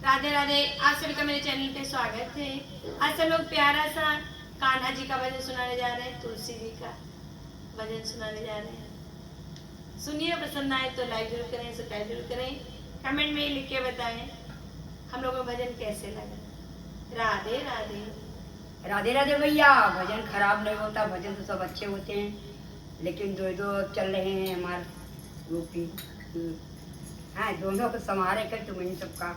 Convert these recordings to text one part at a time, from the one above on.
राधे राधे। आप सभी का मेरे चैनल पे स्वागत है। आज सब लोग प्यारा सा कान्हा जी का भजन सुनाने जा रहे हैं, तुलसी जी का भजन सुनाने जा रहे हैं। सुनिए, पसंद आए तो लाइक जरूर करें, सब्सक्राइब जरूर करें, कमेंट में लिख के बताएं हम लोगों का भजन कैसे लगा। राधे राधे। राधे राधे भैया। भजन खराब नहीं होता, भजन तो सब अच्छे होते हैं, लेकिन दो दो चल रहे हैं हमारे यूपी। हाँ, दोनों को संभाले कर तुम इन सबका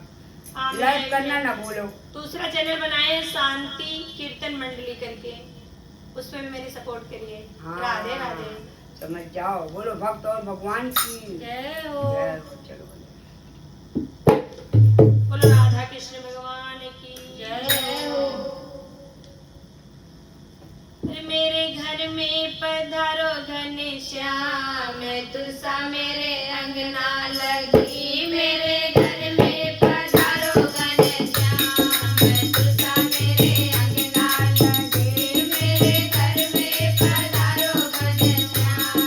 लाइक करना ना भूलो। दूसरा चैनल बनाए शांति कीर्तन मंडली करके, उसमें भी मेरी सपोर्ट करिए। हाँ, राधे राधे। समझ जाओ। बोलो भक्त और भगवान की जय हो। चलो बोलो राधा कृष्ण भगवान की जय हो। मेरे घर में पधारो घनश्याम, तुलसा मेरे अंगना लगी। मेरे घर में पधारो घनश्याम, तुलसा मेरे अंगना लगी। मेरे घर में पधारो घनश्याम,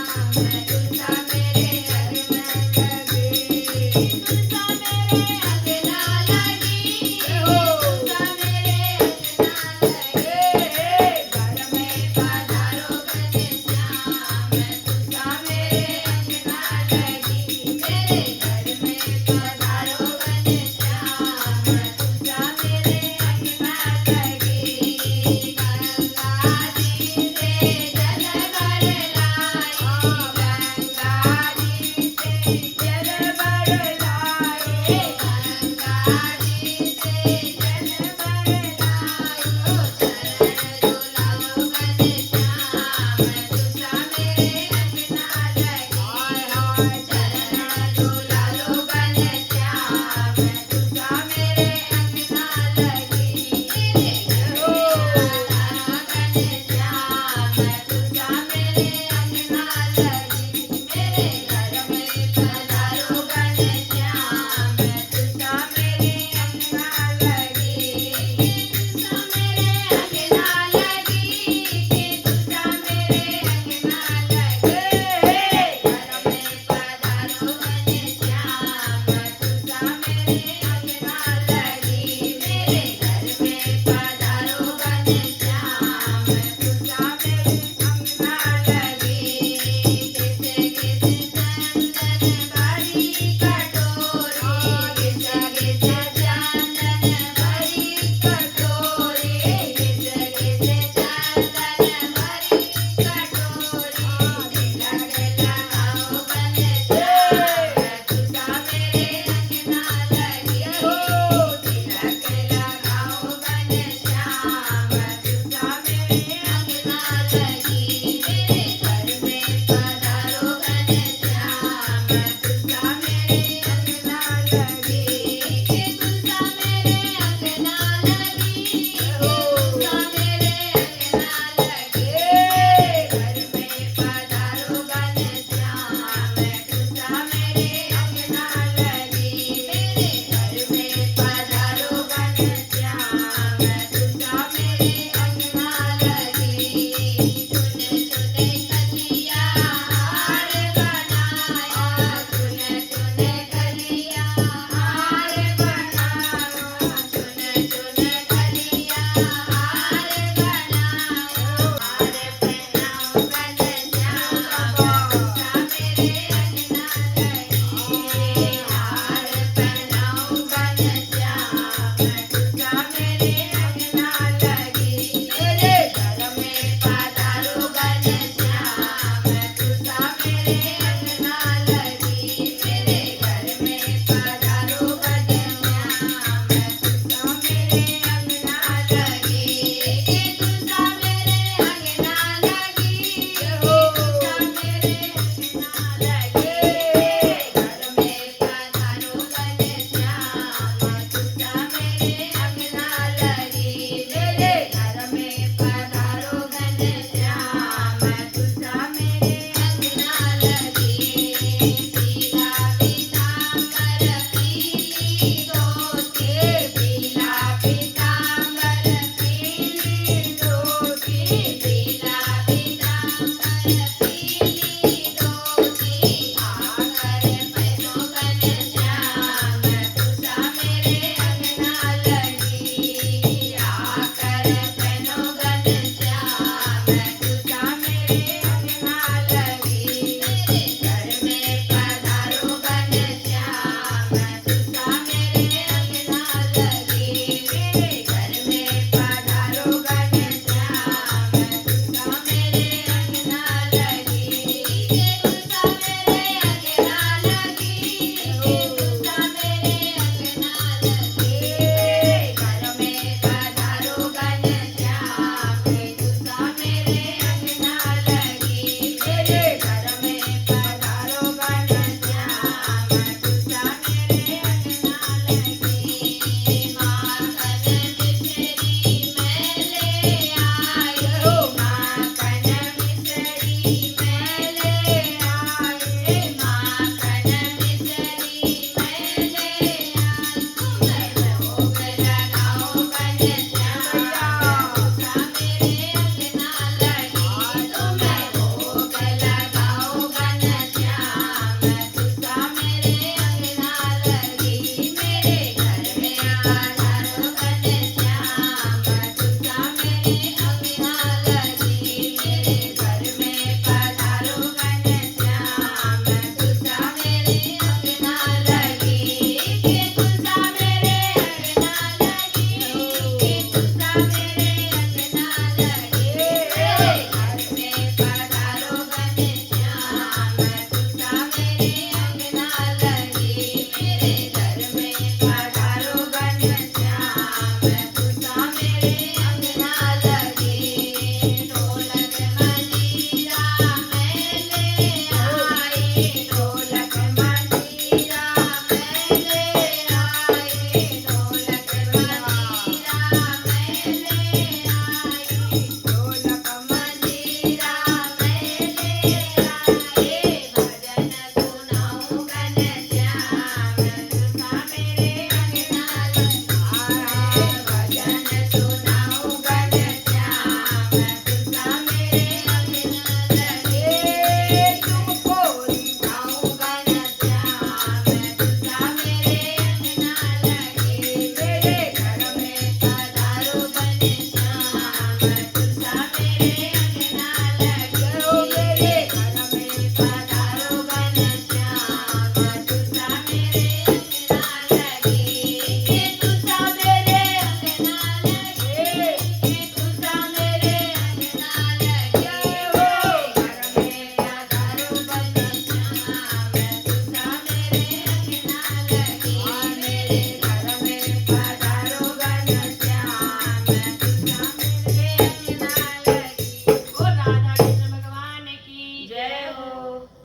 तुलसा मेरे अंगना लगी। तुलसा मेरे